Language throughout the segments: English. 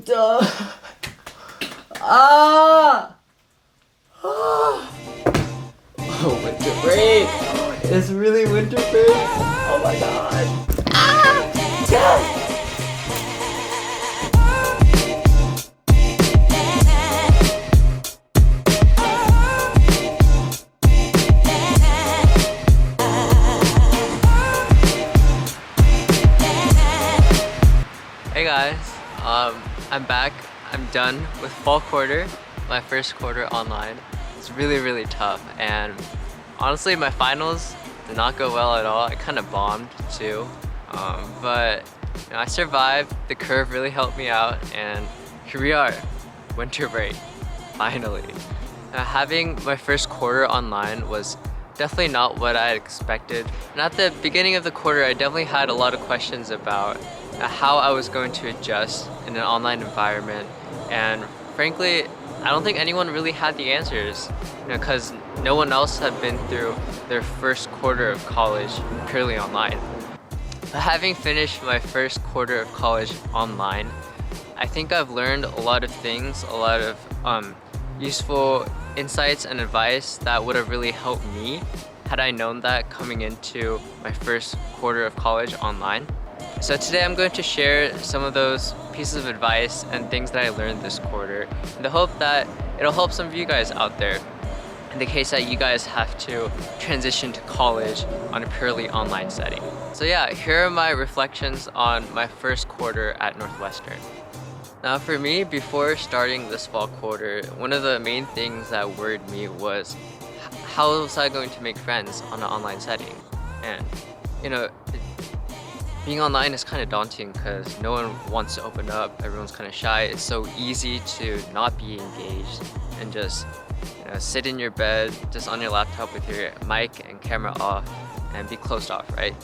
done. Ah! Ah! Oh, winter break! It's really winter break! Oh my god! Ah! Yeah! Hey guys, I'm back. I'm done with fall quarter, my first quarter online. It's really tough, and honestly my finals did not go well at all. I kind of bombed too, but you know, I survived. The curve really helped me out, and here we are, winter break, finally. Having my first quarter online was definitely not what I had expected. And at the beginning of the quarter, I definitely had a lot of questions about how I was going to adjust in an online environment. And frankly, I don't think anyone really had the answers, because no one else had been through their first quarter of college purely online. But having finished my first quarter of college online, I think I've learned a lot of things, a lot of useful insights and advice that would have really helped me had I known that coming into my first quarter of college online. So today I'm going to share some of those pieces of advice and things that I learned this quarter in the hope that it'll help some of you guys out there in the case that you guys have to transition to college on a purely online setting. So yeah, here are my reflections on my first quarter at Northwestern. Now for me, before starting this fall quarter, one of the main things that worried me was how was I going to make friends on an online setting? And you know, being online is kind of daunting because no one wants to open up, everyone's kind of shy. It's so easy to not be engaged and just sit in your bed, just on your laptop with your mic and camera off and be closed off, right?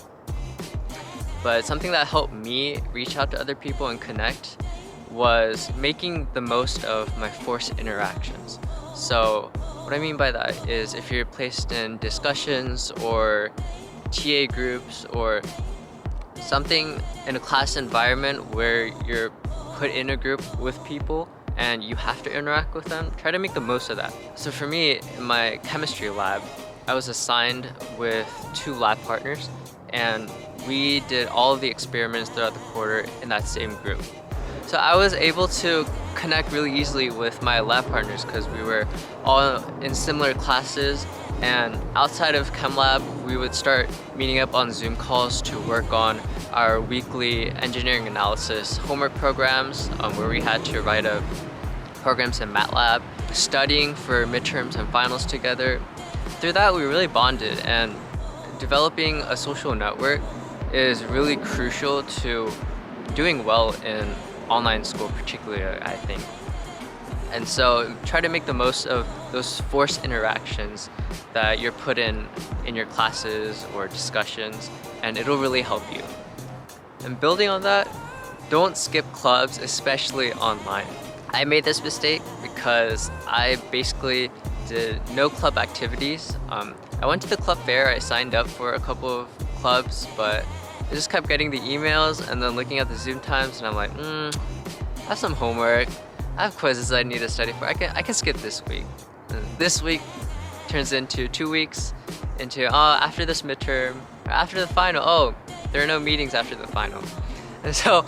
But something that helped me reach out to other people and connect was making the most of my forced interactions. So what I mean by that is if you're placed in discussions or TA groups or something in a class environment where you're put in a group with people and you have to interact with them, try to make the most of that. So for me, in my chemistry lab, I was assigned with 2 lab partners, and we did all of the experiments throughout the quarter in that same group. So I was able to connect really easily with my lab partners because we were all in similar classes, and outside of chem lab, we would start meeting up on Zoom calls to work on our weekly engineering analysis homework programs, where we had to write up programs in MATLAB, studying for midterms and finals together. Through that, we really bonded, and developing a social network is really crucial to doing well in online school, particularly, I think. And so try to make the most of those forced interactions that you're put in your classes or discussions, and it'll really help you. And building on that, don't skip clubs, especially online. I made this mistake because I basically did no club activities. I went to the club fair, I signed up for a couple of clubs, but I just kept getting the emails and then looking at the Zoom times, and I'm like, I have some homework, I have quizzes I need to study for, I can skip this week. And this week turns into 2 weeks, into after this midterm, or after the final, there are no meetings after the final. And so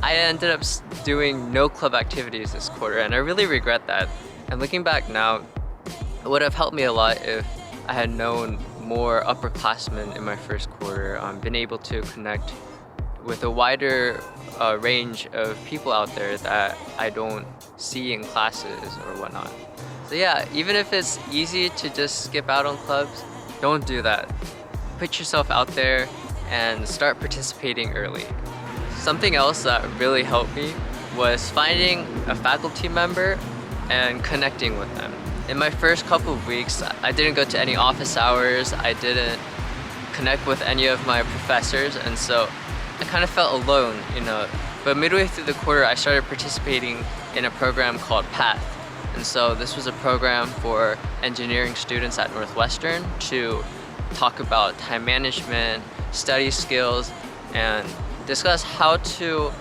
I ended up doing no club activities this quarter, and I really regret that. And looking back now, it would have helped me a lot if I had known more upperclassmen in my first quarter, been able to connect with a wider range of people out there that I don't see in classes or whatnot. So yeah, even if it's easy to just skip out on clubs, don't do that. Put yourself out there and start participating early. Something else that really helped me was finding a faculty member and connecting with them. In my first couple of weeks, I didn't go to any office hours, I didn't connect with any of my professors, and so I kind of felt alone, But midway through the quarter, I started participating in a program called PATH. And so this was a program for engineering students at Northwestern to talk about time management, study skills, and discuss how to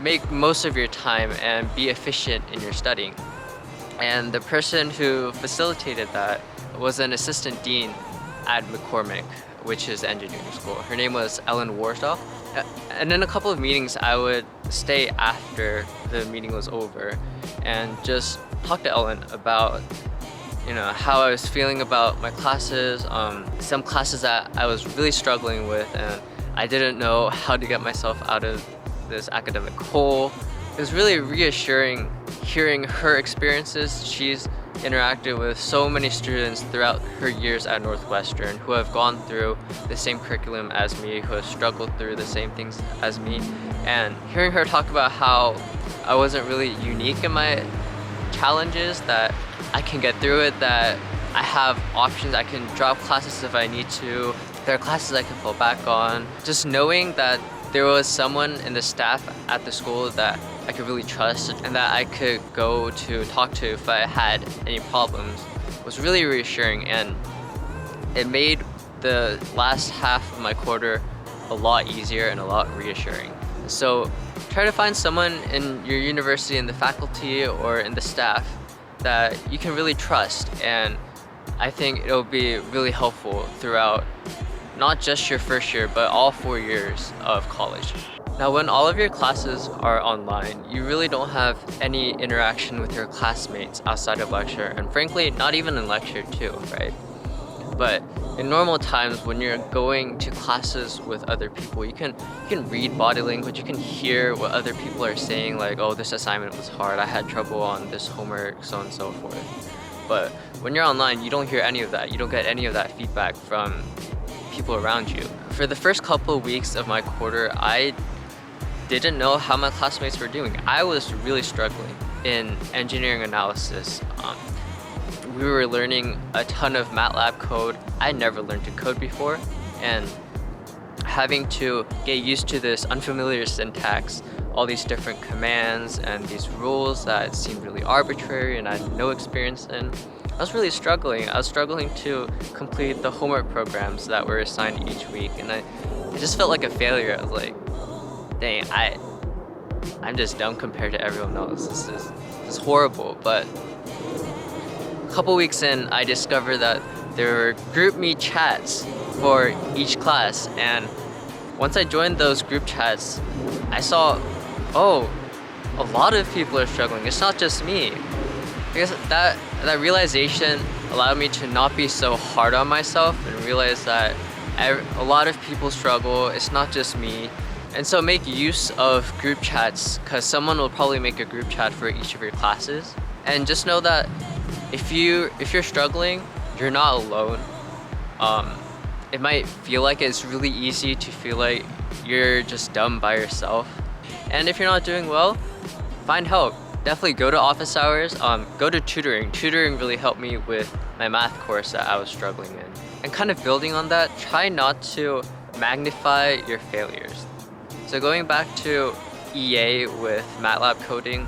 make most of your time and be efficient in your studying. And the person who facilitated that was an assistant dean at McCormick, which is engineering school. Her name was Ellen Warsaw. And in a couple of meetings, I would stay after the meeting was over and just talk to Ellen about how I was feeling about my classes, some classes that I was really struggling with, and I didn't know how to get myself out of this academic hole. It was really reassuring hearing her experiences. She's interacted with so many students throughout her years at Northwestern who have gone through the same curriculum as me, who have struggled through the same things as me. And hearing her talk about how I wasn't really unique in my challenges, that I can get through it, that I have options, I can drop classes if I need to, there are classes I can fall back on. Just knowing that there was someone in the staff at the school that I could really trust and that I could go to talk to if I had any problems was really reassuring, and it made the last half of my quarter a lot easier and a lot reassuring. So try to find someone in your university, in the faculty or in the staff that you can really trust, and I think it'll be really helpful throughout not just your first year, but all 4 years of college. Now, when all of your classes are online, you really don't have any interaction with your classmates outside of lecture, and frankly, not even in lecture too, right? But in normal times, when you're going to classes with other people, you can read body language, you can hear what other people are saying, like, oh, this assignment was hard, I had trouble on this homework, so on and so forth. But when you're online, you don't hear any of that. You don't get any of that feedback from people around you. For the first couple of weeks of my quarter, I didn't know how my classmates were doing. I was really struggling in engineering analysis. We were learning a ton of MATLAB code. I never learned to code before, and having to get used to this unfamiliar syntax, all these different commands and these rules that seemed really arbitrary and I had no experience in. I was really struggling. I was struggling to complete the homework programs that were assigned each week, and I just felt like a failure. I was like, dang, I'm just dumb compared to everyone else. This is horrible. But a couple weeks in, I discovered that there were group meet chats for each class, and once I joined those group chats, I saw, oh, a lot of people are struggling. It's not just me. Because that realization allowed me to not be so hard on myself and realize that a lot of people struggle. It's not just me. And so make use of group chats, because someone will probably make a group chat for each of your classes. And just know that if you're struggling, you're not alone. It might feel like it's really easy to feel like you're just dumb by yourself. And if you're not doing well, find help. Definitely go to office hours, go to tutoring. Tutoring really helped me with my math course that I was struggling in. And kind of building on that, try not to magnify your failures. So going back to EA with MATLAB coding,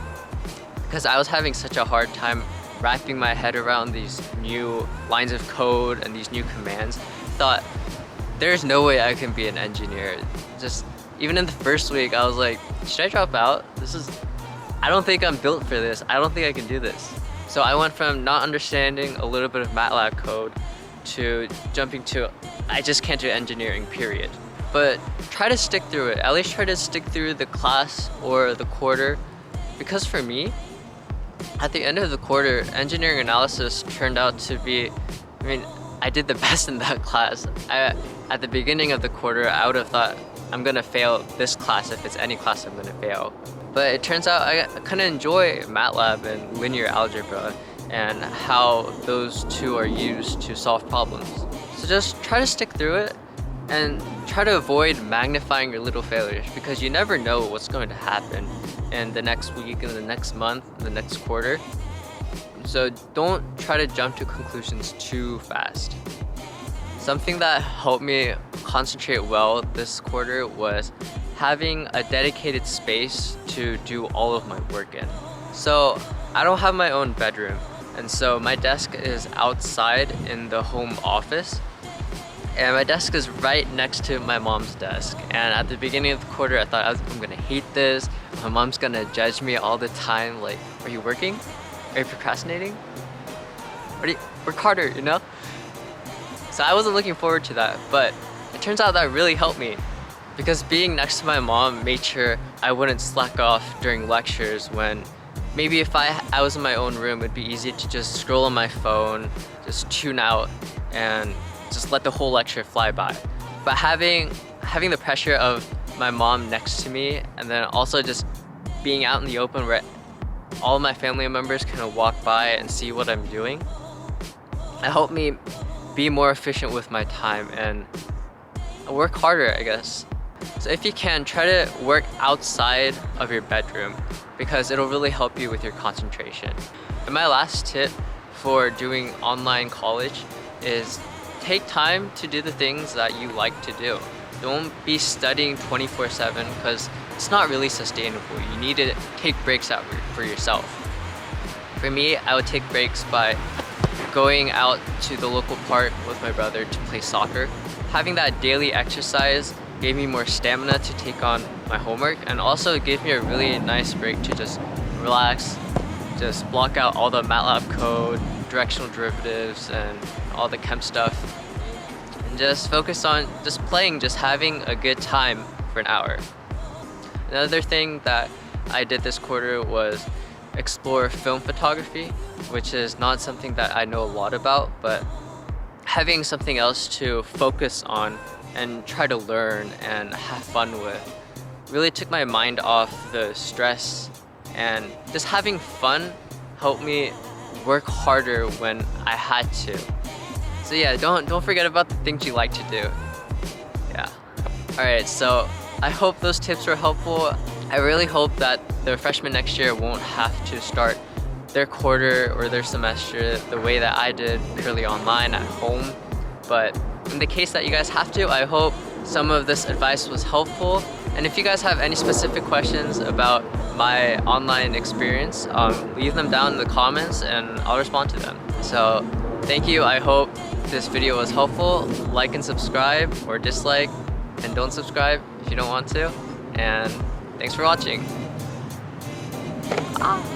because I was having such a hard time wrapping my head around these new lines of code and these new commands, thought there's no way I can be an engineer. Just even in the first week, I was like, should I drop out? I don't think I'm built for this. I don't think I can do this. So I went from not understanding a little bit of MATLAB code to jumping to, I just can't do engineering, period. But try to stick through it. At least try to stick through the class or the quarter. Because for me, at the end of the quarter, engineering analysis turned out to be, I did the best in that class. At the beginning of the quarter, I would have thought, I'm gonna fail this class. If it's any class, I'm gonna fail. But it turns out I kind of enjoy MATLAB and linear algebra and how those two are used to solve problems. So just try to stick through it and try to avoid magnifying your little failures, because you never know what's going to happen in the next week, in the next month, in the next quarter. So don't try to jump to conclusions too fast. Something that helped me concentrate well this quarter was having a dedicated space to do all of my work in. So I don't have my own bedroom, and so my desk is outside in the home office. And my desk is right next to my mom's desk. And at the beginning of the quarter, I thought I'm gonna hate this. My mom's gonna judge me all the time. Like, are you working? Are you procrastinating? Work harder, you know? So I wasn't looking forward to that, but it turns out that really helped me. Because being next to my mom made sure I wouldn't slack off during lectures when maybe if I was in my own room, it'd be easy to just scroll on my phone, just tune out, and just let the whole lecture fly by. But having the pressure of my mom next to me, and then also just being out in the open where all of my family members kind of walk by and see what I'm doing, it helped me be more efficient with my time and work harder, I guess. So if you can, try to work outside of your bedroom because it'll really help you with your concentration. And my last tip for doing online college is take time to do the things that you like to do. Don't be studying 24/7 because it's not really sustainable. You need to take breaks out for yourself. For me, I would take breaks by going out to the local park with my brother to play soccer. Having that daily exercise gave me more stamina to take on my homework, and also it gave me a really nice break to just relax, just block out all the MATLAB code, directional derivatives, and all the chem stuff, and just focus on just playing, just having a good time for an hour. Another thing that I did this quarter was explore film photography, which is not something that I know a lot about, but having something else to focus on and try to learn and have fun with really took my mind off the stress, and just having fun helped me work harder when I had to. So yeah, don't forget about the things you like to do. Yeah. Alright, so I hope those tips were helpful. I really hope that the freshmen next year won't have to start their quarter or their semester the way that I did, purely online at home. But in the case that you guys have to, I hope some of this advice was helpful. And if you guys have any specific questions about my online experience, leave them down in the comments and I'll respond to them. So thank you. I hope this video was helpful. Like and subscribe, or dislike and don't subscribe if you don't want to. And thanks for watching. Ah.